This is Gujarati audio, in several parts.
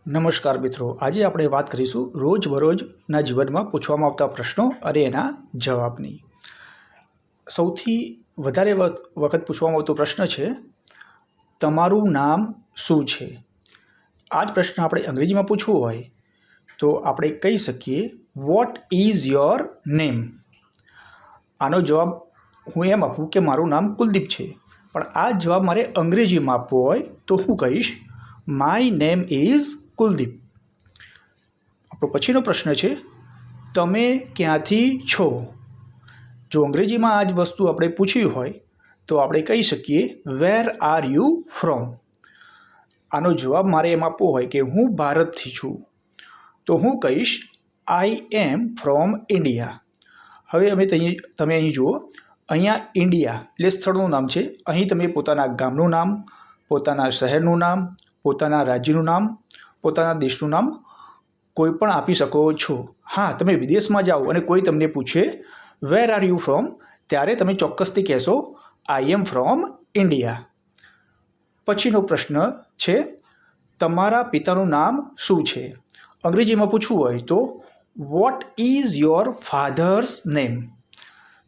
નમસ્કાર મિત્રો, આજે આપણે વાત કરીશું રોજબરોજના જીવનમાં પૂછવામાં આવતા પ્રશ્નો અને એના જવાબની. સૌથી વધારે વખત પૂછવામાં આવતો પ્રશ્ન છે, તમારું નામ શું છે? આ જ પ્રશ્ન આપણે અંગ્રેજીમાં પૂછવું હોય તો આપણે કહી શકીએ, વોટ ઇઝ યોર નેમ? આનો જવાબ હું એમ આપું કે મારું નામ કુલદીપ છે, પણ આ જવાબ મારે અંગ્રેજીમાં આપવો હોય તો હું કહીશ, માય નેમ ઇઝ કુલદીપ. આપણો પછીનો પ્રશ્ન છે, તમે ક્યાંથી છો? જો અંગ્રેજીમાં આ જ વસ્તુ આપણે પૂછવી હોય તો આપણે કહી શકીએ, વેર આર યુ ફ્રોમ? આનો જવાબ મારે એમ આપવો હોય કે હું ભારતથી છું તો હું કહીશ, આઈ એમ ફ્રોમ ઇન્ડિયા. હવે તમે અહીં જુઓ, અહીંયા ઇન્ડિયા એટલે સ્થળનું નામ છે. અહીં તમે પોતાના ગામનું નામ, પોતાના શહેરનું નામ, પોતાના રાજ્યનું નામ, પોતાના દેશનું નામ કોઈ પણ આપી શકો છો. હા, તમે વિદેશમાં જાઓ અને કોઈ તમને પૂછે વેર આર યુ ફ્રોમ, ત્યારે તમે ચોક્કસથી કહેશો, આઈ એમ ફ્રોમ ઇન્ડિયા. પછીનો પ્રશ્ન છે, તમારા પિતાનું નામ શું છે? અંગ્રેજીમાં પૂછવું હોય તો what is your father's name?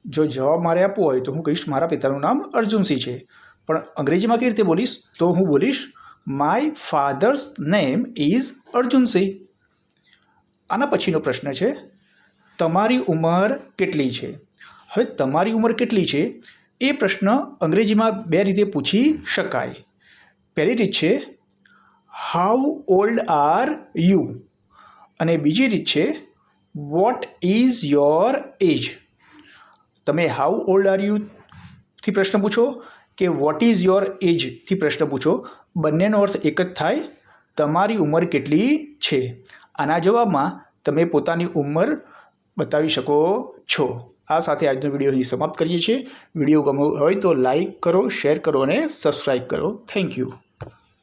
જો જવાબ મારે આપવો હોય તો હું કહીશ, મારા પિતાનું નામ અર્જુનસિંહ છે, પણ અંગ્રેજીમાં કેવી રીતે બોલીશ? તો હું બોલીશ, my father's name is Arjunsinh. આના પછીનો પ્રશ્ન છે, તમારી ઉંમર કેટલી છે? હવે તમારી ઉંમર કેટલી છે એ પ્રશ્ન અંગ્રેજીમાં બે રીતે પૂછી શકાય. પહેલી રીત છે, હાઉ ઓલ્ડ આર યુ? અને બીજી રીત છે, વોટ ઇઝ યોર એજ? તમે હાઉ ઓલ્ડ આર યુથી પ્રશ્ન પૂછો કે વોટ ઇઝ યોર એજથી પ્રશ્ન પૂછો, બંનેનો અર્થ એક જ થાય, તમારી ઉંમર કેટલી છે. આના જવાબમાં તમે પોતાની ઉંમર બતાવી શકો છો. આ સાથે આજનો વિડીયો અહીં સમાપ્ત કરીએ છીએ. વિડીયો ગમ્યો હોય તો લાઈક કરો, શેર કરો અને સબસ્ક્રાઈબ કરો. Thank you.